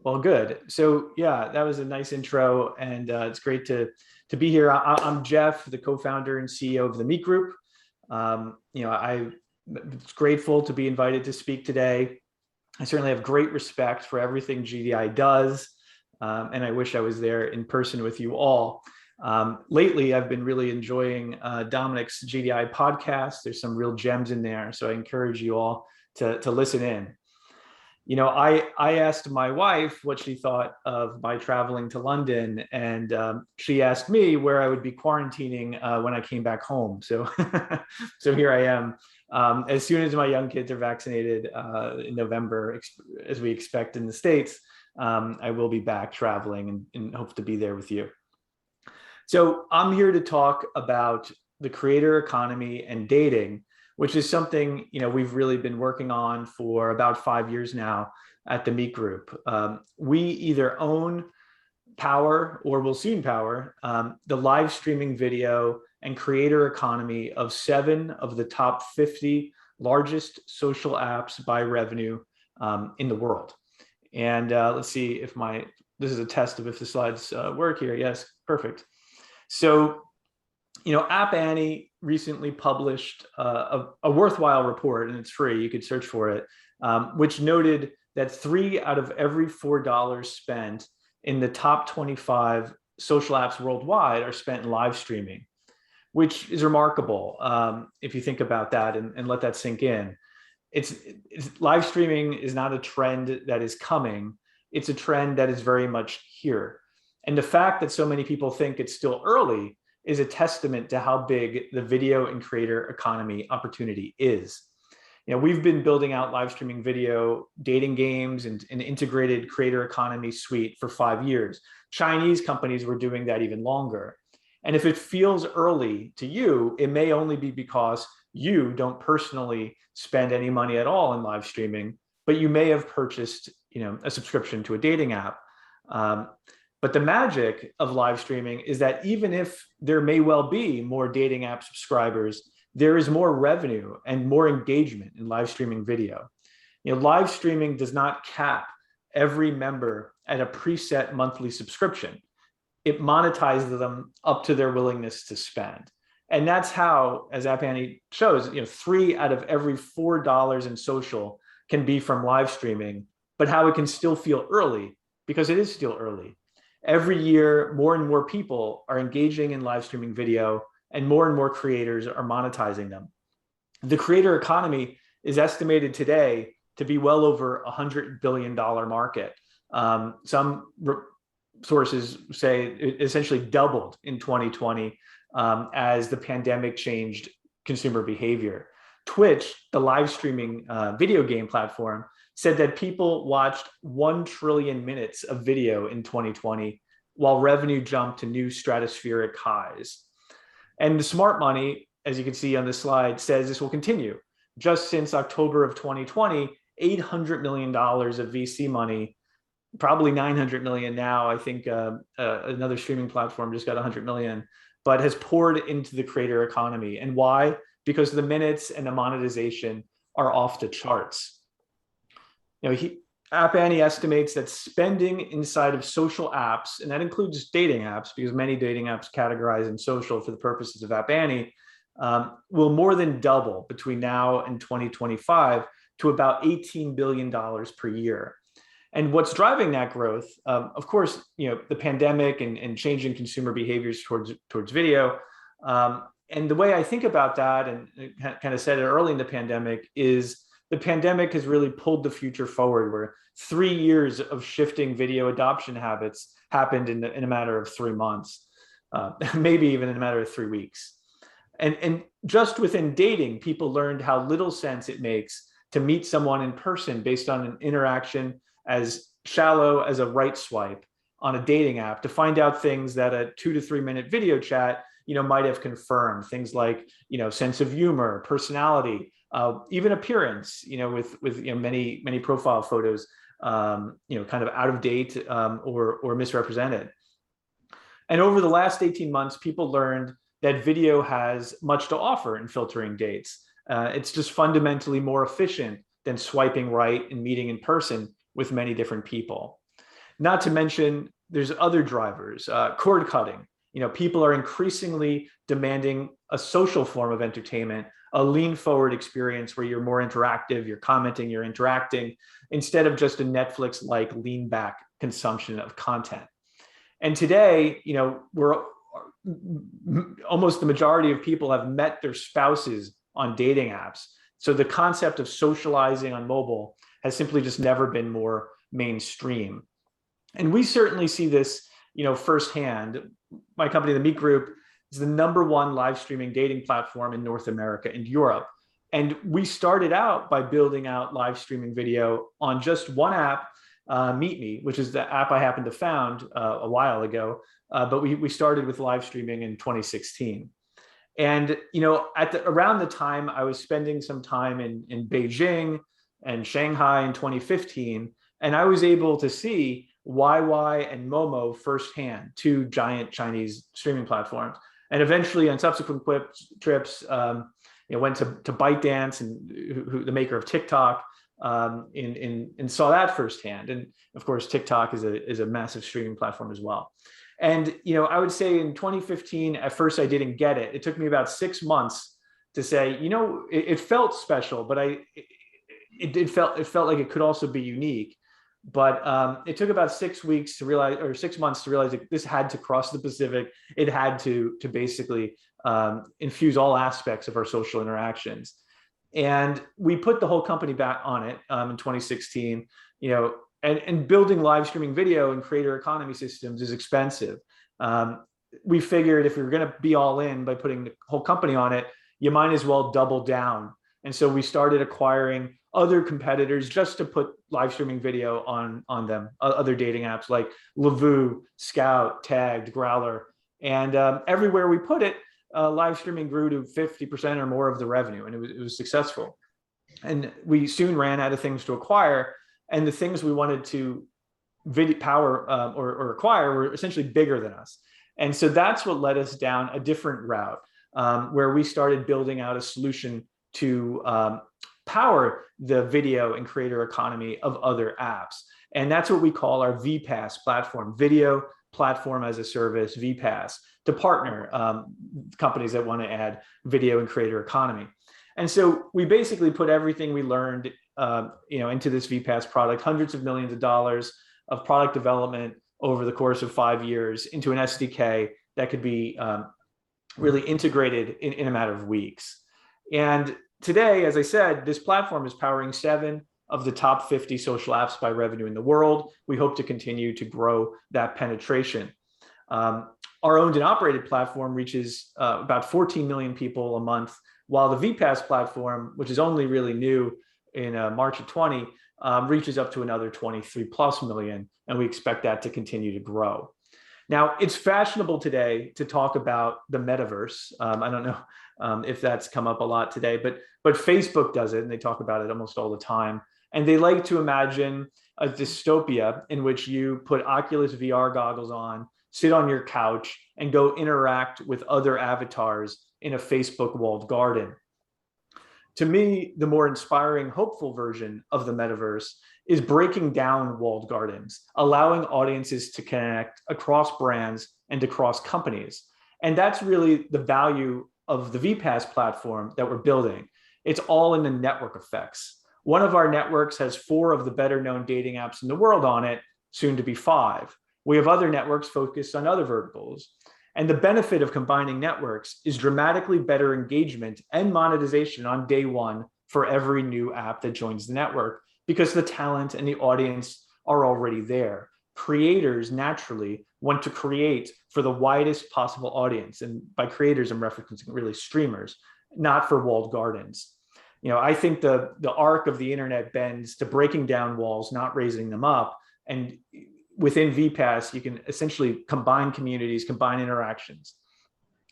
Well, good. So yeah, that was a nice intro, and it's great to be here. I'm Geoff, the co-founder and CEO of the Meet Group. I'm grateful to be invited to speak today. I certainly have great respect for everything GDI does, and I wish I was there in person with you all. Lately, I've been really enjoying Dominic's GDI podcast. There's some real gems in there, so I encourage you all to listen in. I asked my wife what she thought of my traveling to London, and she asked me where I would be quarantining when I came back home. So, so here I am. As soon as my young kids are vaccinated in November, as we expect in the States, I will be back traveling and hope to be there with you. So I'm here to talk about the creator economy and dating, which is something we've really been working on for about 5 years now at the Meet Group. We either own, power, or will soon power the live streaming video and creator economy of 7 of the top 50 largest social apps by revenue in the world. And let's see if this is a test of if the slides work here. Yes, perfect. So, App Annie recently published a worthwhile report, and it's free. You could search for it, which noted that 3 out of every $4 spent in the top 25 social apps worldwide are spent in live streaming, which is remarkable if you think about that and let that sink in. It's live streaming is not a trend that is coming. It's a trend that is very much here. And the fact that so many people think it's still early is a testament to how big the video and creator economy opportunity is. We've been building out live streaming video, dating games, and an integrated creator economy suite for 5 years. Chinese companies were doing that even longer. And if it feels early to you, it may only be because you don't personally spend any money at all in live streaming, but you may have purchased a subscription to a dating app. But the magic of live streaming is that even if there may well be more dating app subscribers, there is more revenue and more engagement in live streaming video. Live streaming does not cap every member at a preset monthly subscription. It monetizes them up to their willingness to spend. And that's how, as App Annie shows, 3 out of every $4 in social can be from live streaming, but how it can still feel early, because it is still early. Every year, more and more people are engaging in live streaming video, and more creators are monetizing them. The creator economy is estimated today to be well over $100 billion market. Some sources say it essentially doubled in 2020 as the pandemic changed consumer behavior. Twitch, the live streaming video game platform, said that people watched 1 trillion minutes of video in 2020, while revenue jumped to new stratospheric highs. And the smart money, as you can see on this slide, says this will continue. Just since October of 2020, $800 million of VC money, probably 900 million now. I think another streaming platform just got 100 million, but has poured into the creator economy. And why? Because the minutes and the monetization are off the charts. App Annie estimates that spending inside of social apps, and that includes dating apps, because many dating apps categorize in social for the purposes of App Annie, will more than double between now and 2025 to about $18 billion per year. And what's driving that growth, of course, the pandemic and changing consumer behaviors towards video. And the way I think about that, and kind of said it early in the pandemic, is the pandemic has really pulled the future forward, where 3 years of shifting video adoption habits happened in a matter of 3 months, maybe even in a matter of 3 weeks. And just within dating, people learned how little sense it makes to meet someone in person based on an interaction as shallow as a right swipe on a dating app, to find out things that a 2 to 3 minute video chat might have confirmed. Things like sense of humor, personality, even appearance, with many profile photos, kind of out of date or misrepresented. And over the last 18 months, people learned that video has much to offer in filtering dates. It's just fundamentally more efficient than swiping right and meeting in person with many different people. Not to mention, there's other drivers, cord cutting. People are increasingly demanding a social form of entertainment, a lean forward experience where you're more interactive, you're commenting, you're interacting, instead of just a Netflix-like lean back consumption of content. And today, we're almost the majority of people have met their spouses on dating apps. So the concept of socializing on mobile has simply just never been more mainstream. And we certainly see this, firsthand. My company, the Meet Group, is the #1 live streaming dating platform in North America and Europe. And we started out by building out live streaming video on just one app, Meet Me, which is the app I happened to found a while ago. But we started with live streaming in 2016. And around the time I was spending some time in Beijing and Shanghai in 2015, and I was able to see YY and Momo firsthand, 2 giant Chinese streaming platforms. And eventually on subsequent trips, went to ByteDance, and the maker of TikTok, and saw that firsthand. And of course, TikTok is a massive streaming platform as well. And I would say in 2015, at first I didn't get it. It took me about 6 months to say, it felt special, but it felt like it could also be unique. But it took about 6 weeks to realize, or 6 months to realize, that this had to cross the Pacific. It had to basically infuse all aspects of our social interactions. And we put the whole company back on it in 2016. And building live streaming video and creator economy systems is expensive. We figured if we were going to be all in by putting the whole company on it, you might as well double down. And so we started acquiring other competitors just to put live streaming video on them, other dating apps like Lavu, Scout, Tagged, Growler. And everywhere we put it, live streaming grew to 50% or more of the revenue, and it was successful. And we soon ran out of things to acquire, and the things we wanted to power or acquire were essentially bigger than us. And so that's what led us down a different route, where we started building out a solution to power the video and creator economy of other apps. And that's what we call our Vpass platform, Video Platform as a Service, Vpass, to partner companies that want to add video and creator economy. And so we basically put everything we learned into this Vpass product, hundreds of millions of dollars of product development over the course of 5 years, into an SDK that could be really integrated in a matter of weeks. And today, as I said, this platform is powering 7 of the top 50 social apps by revenue in the world. We hope to continue to grow that penetration. Our owned and operated platform reaches about 14 million people a month, while the Vpass platform, which is only really new in March of 20, reaches up to another 23+ million, and we expect that to continue to grow. Now, it's fashionable today to talk about the metaverse. I don't know if that's come up a lot today, but Facebook does it, and they talk about it almost all the time. And they like to imagine a dystopia in which you put Oculus VR goggles on, sit on your couch, and go interact with other avatars in a Facebook walled garden. To me, the more inspiring, hopeful version of the metaverse is breaking down walled gardens, allowing audiences to connect across brands and across companies. And that's really the value of the Vpass platform that we're building. It's all in the network effects. One of our networks has 4 of the better known dating apps in the world on it, soon to be 5. We have other networks focused on other verticals. And the benefit of combining networks is dramatically better engagement and monetization on day 1 for every new app that joins the network, because the talent and the audience are already there. Creators naturally want to create for the widest possible audience. And by creators, I'm referencing really streamers, not for walled gardens. I think the arc of the internet bends to breaking down walls, not raising them up. And within Vpass, you can essentially combine communities, combine interactions.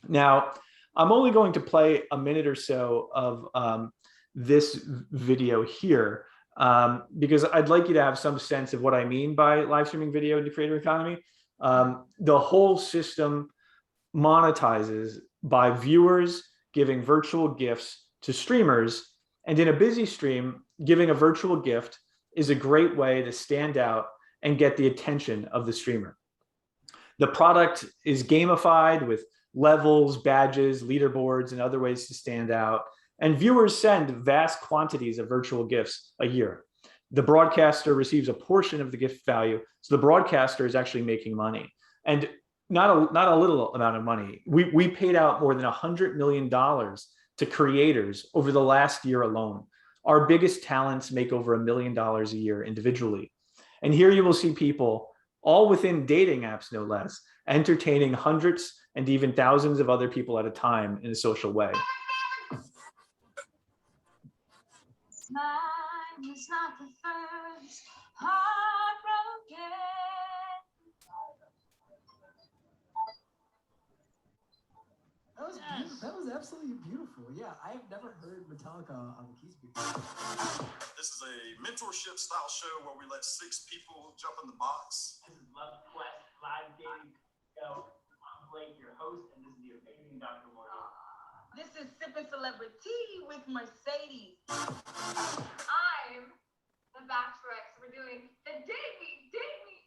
Now, I'm only going to play a minute or so of this video here, because I'd like you to have some sense of what I mean by live streaming video in the creator economy. The whole system monetizes by viewers giving virtual gifts to streamers. And in a busy stream, giving a virtual gift is a great way to stand out and get the attention of the streamer. The product is gamified with levels, badges, leaderboards, and other ways to stand out. And viewers send vast quantities of virtual gifts a year. The broadcaster receives a portion of the gift value, so the broadcaster is actually making money. And not a little amount of money. We paid out more than $100 million to creators over the last year alone. Our biggest talents make over $1 million a year individually. And here you will see people, all within dating apps no less, entertaining hundreds and even thousands of other people at a time in a social way. Mine was not the first heartbroken. That was absolutely beautiful. Yeah, I have never heard Metallica on the keys before. This is a mentorship style show where we let 6 people jump in the box. This is Love Quest Live Dating Show. I'm Blake, your host, and this is the amazing Dr. Morgan. This is Sipping Celebrity with Mercedes. I'm the Bachelorette. So we're doing the Date Me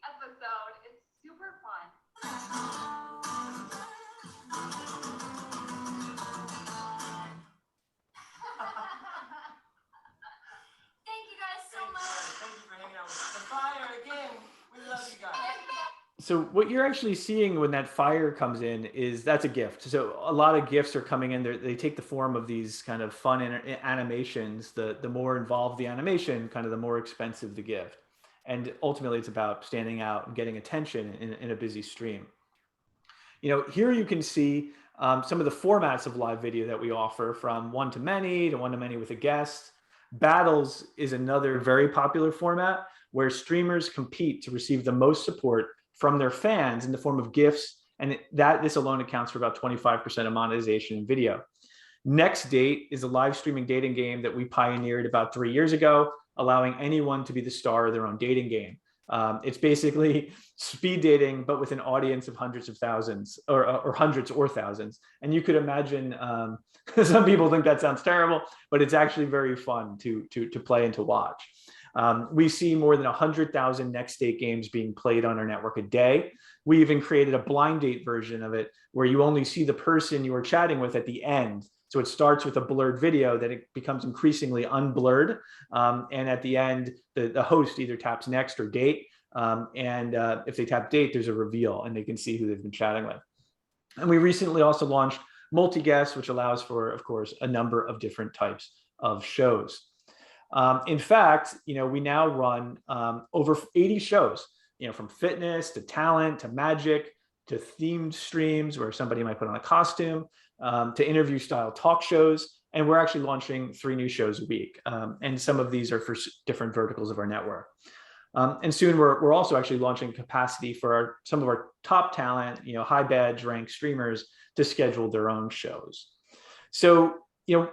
episode. It's super fun. Thank you guys so much. Thank you for hanging out with us. The fire again. We love you guys. So what you're actually seeing when that fire comes in is that's a gift. So a lot of gifts are coming in. They take the form of these kind of fun animations. The more involved the animation, kind of the more expensive the gift. And ultimately, it's about standing out and getting attention in a busy stream. You know, here you can see some of the formats of live video that we offer, from one-to-many to one-to-many with a guest. Battles is another very popular format where streamers compete to receive the most support from their fans in the form of gifts, and this alone accounts for about 25% of monetization in video. Next Date is a live streaming dating game that we pioneered about 3 years ago, allowing anyone to be the star of their own dating game. It's basically speed dating, but with an audience of hundreds of thousands, or hundreds or thousands. And you could imagine, some people think that sounds terrible, but it's actually very fun to play and to watch. We see more than 100,000 Next Date games being played on our network a day. We even created a blind date version of it where you only see the person you are chatting with at the end. So it starts with a blurred video that it becomes increasingly unblurred. And at the end, the host either taps next or date. If they tap date, there's a reveal and they can see who they've been chatting with. And we recently also launched multi-guest, which allows for, of course, a number of different types of shows. In fact, you know, we now run over 80 shows, you know, from fitness to talent to magic to themed streams where somebody might put on a costume, to interview style talk shows. And we're actually launching 3 new shows a week. And some of these are for different verticals of our network. And soon we're also actually launching capacity for some of our top talent, you know, high badge ranked streamers to schedule their own shows. So, you know,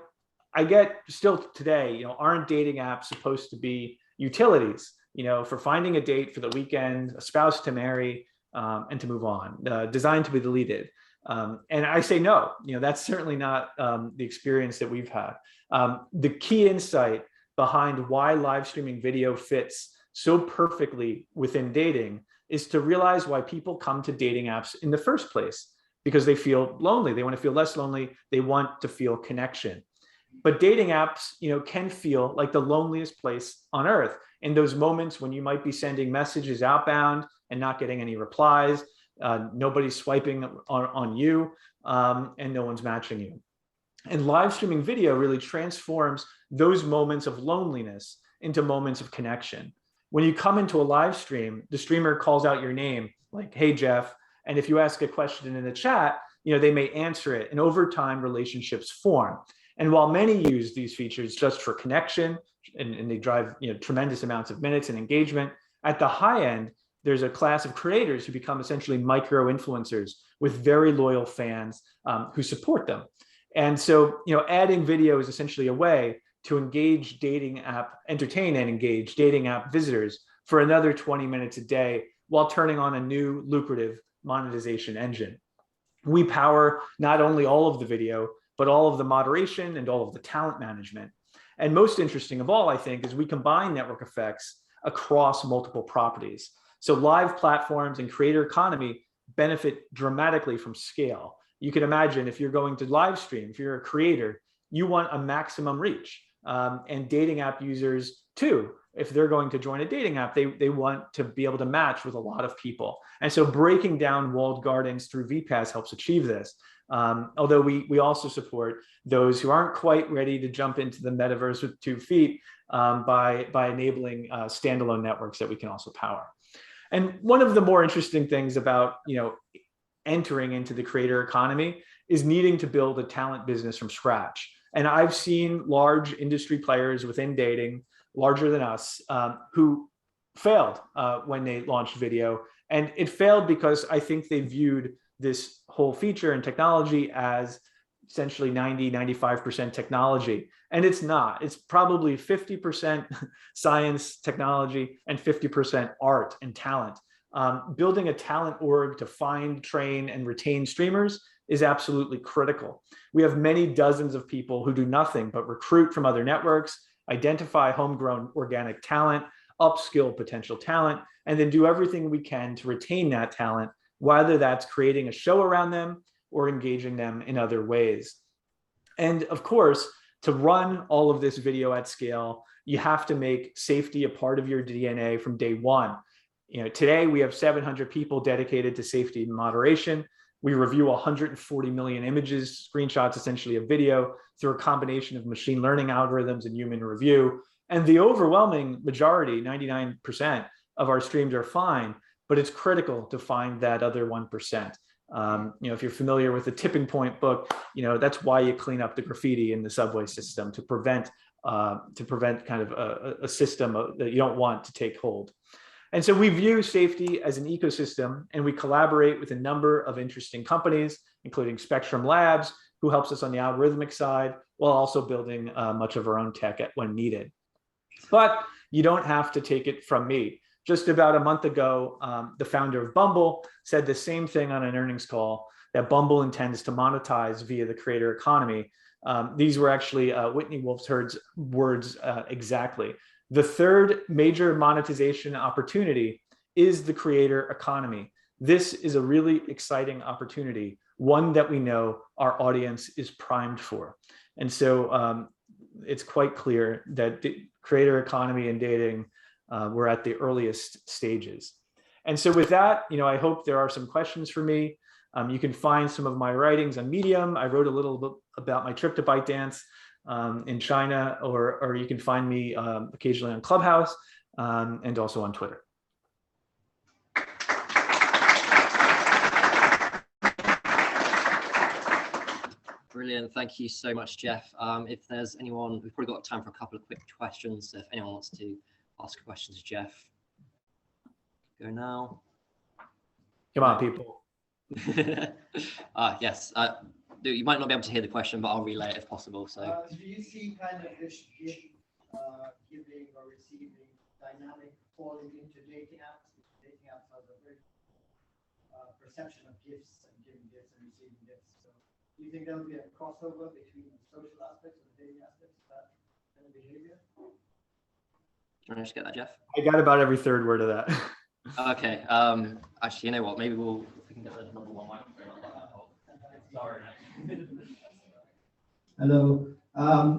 I get still today, you know, aren't dating apps supposed to be utilities, you know, for finding a date for the weekend, a spouse to marry, and to move on, designed to be deleted? And I say no, you know, that's certainly not the experience that we've had. The key insight behind why live streaming video fits so perfectly within dating is to realize why people come to dating apps in the first place, because they feel lonely. They want to feel less lonely. They want to feel connection. But dating apps, you know, can feel like the loneliest place on earth. In those moments when you might be sending messages outbound and not getting any replies, nobody's swiping on you, and no one's matching you. And live streaming video really transforms those moments of loneliness into moments of connection. When you come into a live stream, the streamer calls out your name, like, "Hey, Geoff." And if you ask a question in the chat, you know, they may answer it. And over time, relationships form. And while many use these features just for connection, and they drive, you know, tremendous amounts of minutes and engagement, at the high end, there's a class of creators who become essentially micro-influencers with very loyal fans who support them. And so, you know, adding video is essentially a way to engage entertain and engage dating app visitors for another 20 minutes a day while turning on a new lucrative monetization engine. We power not only all of the video, but all of the moderation and all of the talent management. And most interesting of all, I think, is we combine network effects across multiple properties. So live platforms and creator economy benefit dramatically from scale. You can imagine if you're going to live stream, if you're a creator, you want a maximum reach. And dating app users too, if they're going to join a dating app, they want to be able to match with a lot of people. And so breaking down walled gardens through Vpass helps achieve this. Although we also support those who aren't quite ready to jump into the metaverse with 2 feet by enabling standalone networks that we can also power. And one of the more interesting things about entering into the creator economy is needing to build a talent business from scratch. And I've seen large industry players within dating, larger than us, who failed when they launched video. And it failed because I think they viewed this whole feature and technology as essentially 90–95% technology. And it's not. It's probably 50% science, technology, and 50% art and talent. Building a talent org to find, train, and retain streamers is absolutely critical. We have many dozens of people who do nothing but recruit from other networks, identify homegrown organic talent, upskill potential talent, and then do everything we can to retain that talent, whether that's creating a show around them or engaging them in other ways. And of course, to run all of this video at scale, you have to make safety a part of your DNA from day one. Today we have 700 people dedicated to safety and moderation. We review 140 million images, screenshots essentially of video through a combination of machine learning algorithms and human review. And the overwhelming majority, 99% of our streams are fine, but it's critical to find that other 1%. If you're familiar with the Tipping Point book, that's why you clean up the graffiti in the subway system to prevent kind of a system that you don't want to take hold. And so we view safety as an ecosystem, and we collaborate with a number of interesting companies, including Spectrum Labs, who helps us on the algorithmic side, while also building much of our own tech when needed. But you don't have to take it from me. Just about a month ago, the founder of Bumble said the same thing on an earnings call, that Bumble intends to monetize via the creator economy. These were actually Whitney Wolf's words exactly. The third major monetization opportunity is the creator economy. This is a really exciting opportunity, one that we know our audience is primed for. And so it's quite clear that the creator economy and dating, we're at the earliest stages. And so with that, I hope there are some questions for me. You can find some of my writings on Medium. I wrote a little bit about my trip to ByteDance in China, or you can find me occasionally on Clubhouse and also on Twitter. Brilliant. Thank you so much, Geoff. If there's anyone, we've probably got time for a couple of quick questions. So if anyone wants to ask a question to Geoff, go now. Come on, people. Yes. You might not be able to hear the question, but I'll relay it if possible. So, do you see kind of this giving or receiving dynamic falling into dating apps? Dating apps have a very perception of gifts and giving gifts and receiving gifts. So, do you think there will be a crossover between the social aspects and the dating aspects of that kind of behavior? do you want to just get that, Geoff? I got about every third word of that. Okay. Actually, you know what? Maybe we can get the number one microphone. Sorry. Hello.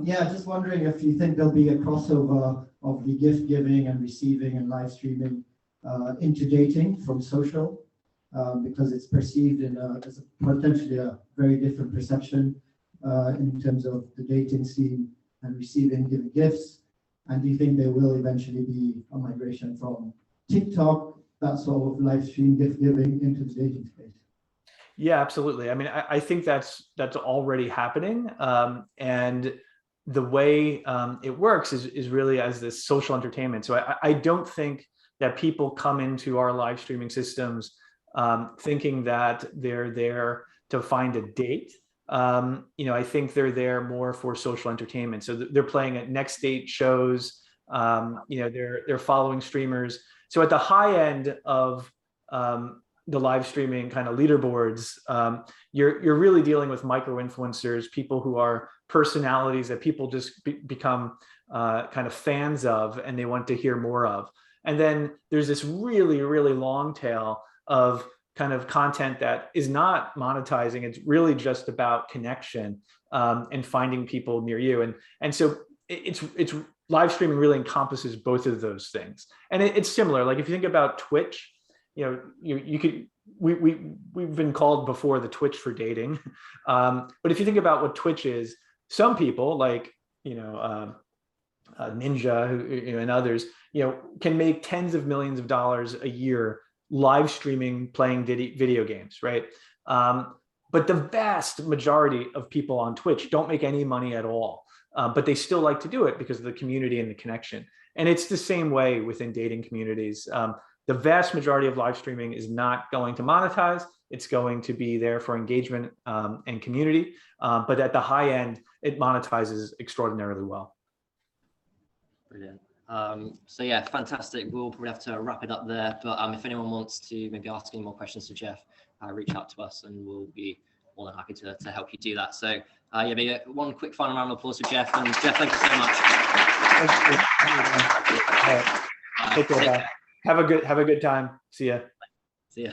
Yeah, just wondering if you think there'll be a crossover of the gift giving and receiving and live streaming into dating from social, because it's perceived as potentially a very different perception in terms of the dating scene and receiving, giving gifts. And do you think there will eventually be a migration from TikTok, that sort of live stream gift giving, into the dating space? Yeah, absolutely. I mean, I think that's already happening. And the way it works is really as this social entertainment. So I don't think that people come into our live streaming systems thinking that they're there to find a date. I think they're there more for social entertainment. So they're playing at next date shows. They're following streamers. So at the high end of the live streaming kind of leaderboards, you're really dealing with micro influencers, people who are personalities that people just become kind of fans of, and they want to hear more of. And then there's this really, really long tail of kind of content that is not monetizing. It's really just about connection and finding people near you. And so it's live streaming really encompasses both of those things. And it's similar. Like if you think about Twitch, you could, we've been called before the Twitch for dating. But if you think about what Twitch is, some people like, Ninja and others, can make tens of millions of dollars a year live streaming, playing video games, right? But the vast majority of people on Twitch don't make any money at all, but they still like to do it because of the community and the connection. And it's the same way within dating communities. The vast majority of live streaming is not going to monetize. It's going to be there for engagement and community. But at the high end, it monetizes extraordinarily well. Brilliant. So yeah, fantastic. We'll probably have to wrap it up there. But if anyone wants to maybe ask any more questions to Geoff, reach out to us and we'll be more than happy to help you do that. So yeah, maybe one quick final round of applause for Geoff. And Geoff, thank you so much. Thank you. Take care. Have a good time. See ya. See ya.